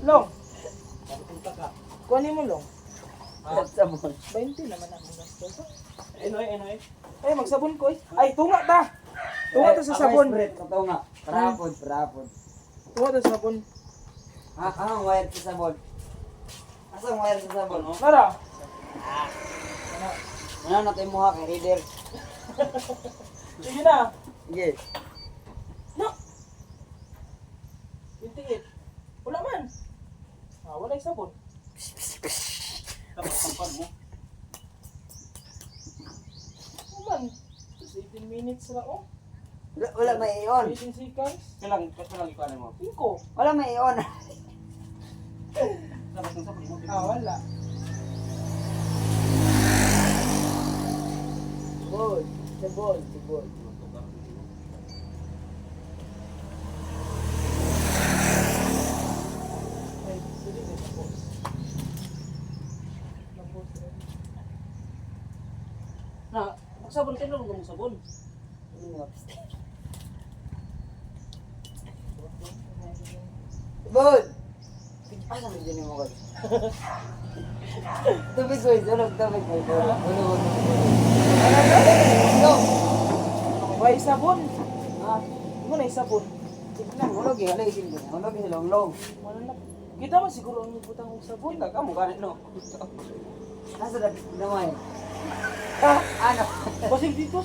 Long. Kunin mo long. Sabon. 20 naman ang gastos. Enoy. Ay, magsabon ko eh. Ay, tunga ta. Tunga ta sa sabon. Ito nga. Parapod. Tunga ta sa sabon. Ang wire sa sabon. Asang wire sa sabon, oh? Nara. Ano natin mo ha kay reader? Sige na. Sige. No. 28. Wala man. Wala yung sabon. Tapos tampan mo. Man. 18 minutes na oh. Wala may iyon. 18 seconds. Kailang ikuan mo. 5. Wala may iyon. Tapos ng sabon mo. Wala. Sabon. Ay, sige na tapos. Na, magsabon kayo lang ng sabon. Sabon! Ano may dyan mo kayo? Tubig ko, tulog. May sabon. Ha? Mo na sabon. Tignan, hulog eh. Hulog eh. Hulog eh. Long. Wala na. Kita man siguro ang butang og sabon. Kamu ganit no. Nasa dapat naman. Ano? Basig dito.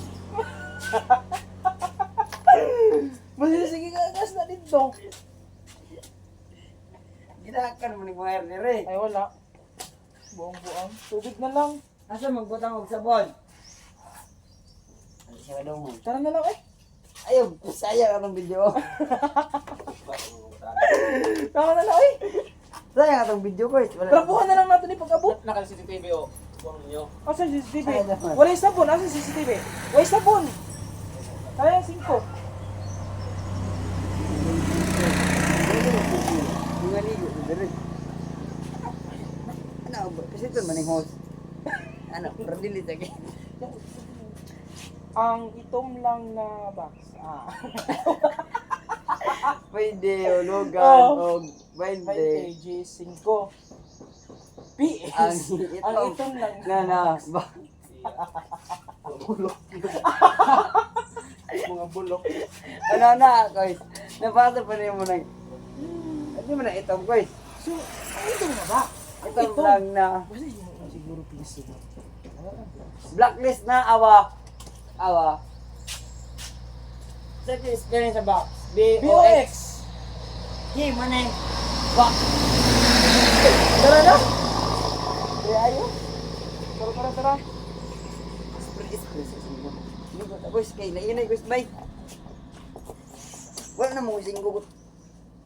Basig sige gas na dito. Ginakan mo ni wire ni Ray. Ay wala. Buong. Tubig na lang. Asa magbutang og sabon? Ano siya daw mo? Tara na lang eh. Ayaw, sayang atong video. Tama na lang eh. Sayang atong video ko eh. Trabuhan na lang natin ni pag-abot. Naka CCTV o. Kuha ninyo. Asa yung CCTV? Ay, naman. Wala yung sabon. Asa yung CCTV? Wala yung sabon. Kaya yung 5. Mga ligo, dire. Ano, kasi ito maning host. Ano, pero delete lagi. Ang itom lang na box. Pwede, ulugan, Oh. o 20. 20 G5. PS. Ang itom lang na, mga bulok. ano na, guys. Nabasa pa rin mo nang, hindi mo na itong, guys. So, ang itom na ba? Itong lang na, Kasi yun siguro PS na. blacklist na, awa. Set yung experience sa box. BOX. Hey, manay. Box. Tara na. Kaya ayo. Tara. Express. Guys, kay nainay, guys, bye. Wala na mo kasing gugot.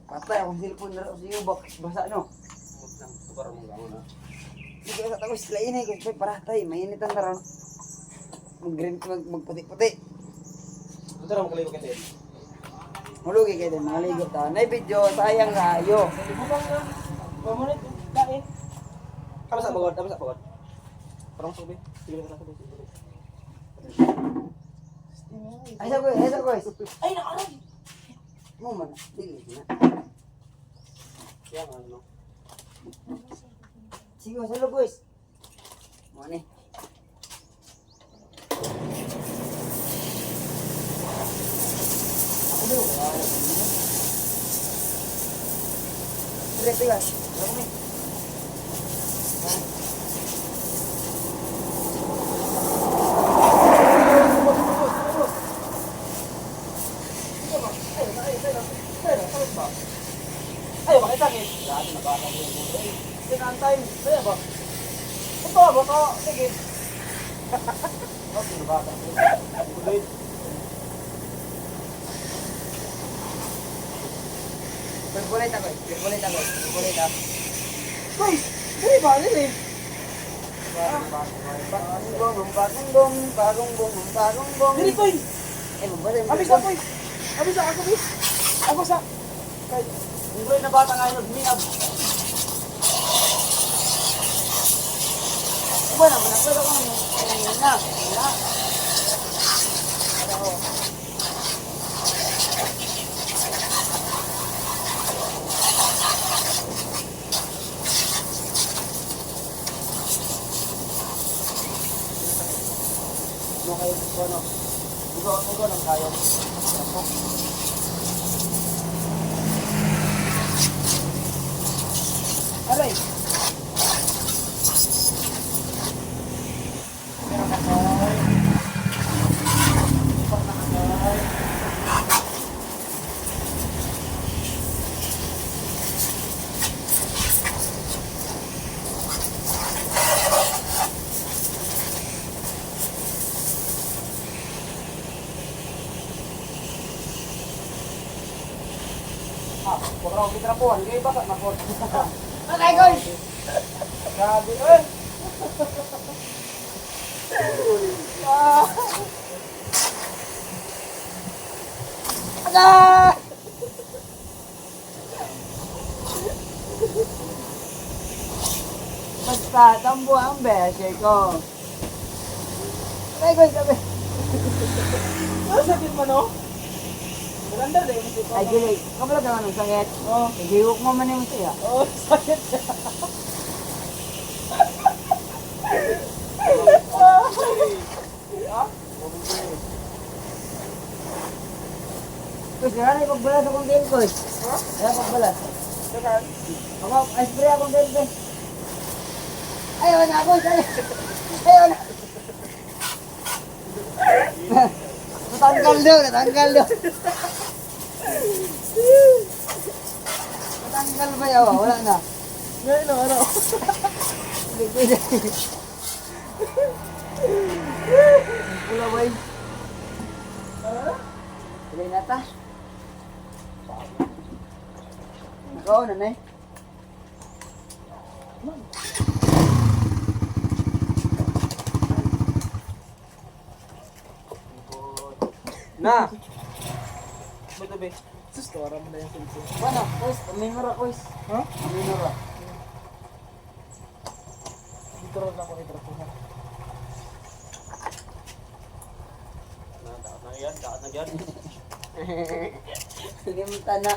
Patay akong cellphone na rin sa box. Basa, no? Para mo gangon na. Hindi ko sa tapos lainay, guys, bye, paratay. Mainit ang taron. Magputi-puti. Ito ra mo kaligo kasi. Hulugi kayo din, mga ligot ta. Nay video, sayang kayo. Bukang na. Pamunit. Kain. Kama sa pagod. Parang sabi. Sige na sabi. Ay, sa guys. Ay, nakaroon. Mo man, dili na. Yan ano. Sige, sa guys. Mo ni. Aduh, guys. Berapa nih? Ayo, bakit sakit? Dati nabata ko yung mundo. Sinantay. Kaya ba? Ito ba? Ito. Sige. Okay, nabata ko. Mundo. Berboleh tak, guys? Berboleh tak, guys? Berboleh tak? Guys, hindi ba? Hindi. Dili ko yun. Abis ako yun. Abis ako, bis. Ako sa... Unggoy na bata nga yun, miyab. Bueno, pero kung na. Ano kayo gusto ano? Ugo ng kayo. Aray! Meron na kayo. Ipak na kayo. Huwag raw kitrapuhan, kayo baka na po. Aray, guys! Grabe, eh! Aray! Basta, tambo ang bese ko. Aray, guys, sabi. Ano sakit mo, no? Maganda rin yung sakit mo. Ay, gili, kapalag naman ang sakit. Oh, Igiwok mo man yung siya. oh, sakit. Guys, wala na ipagbalas akong game, guys. Ha? Wala pagbalas. Sakan. Ako, ay spray akong game, guys. Ayaw na, guys, ayaw na. Natanggal daw, natanggal daw. Natanggal ba yun? Wala na. Ngayon na, ano? Hindi pwede. Wala ba yun? Tuloy na ta. Ikaw, nanay. Na! Ba't ba? Sus, tawaran mo na yung cellphone. Ano? Boys, aminora, boys. Ha? Aminora. Dito rin ako itrapuhan. Dapat na yan. Hindi mo tana.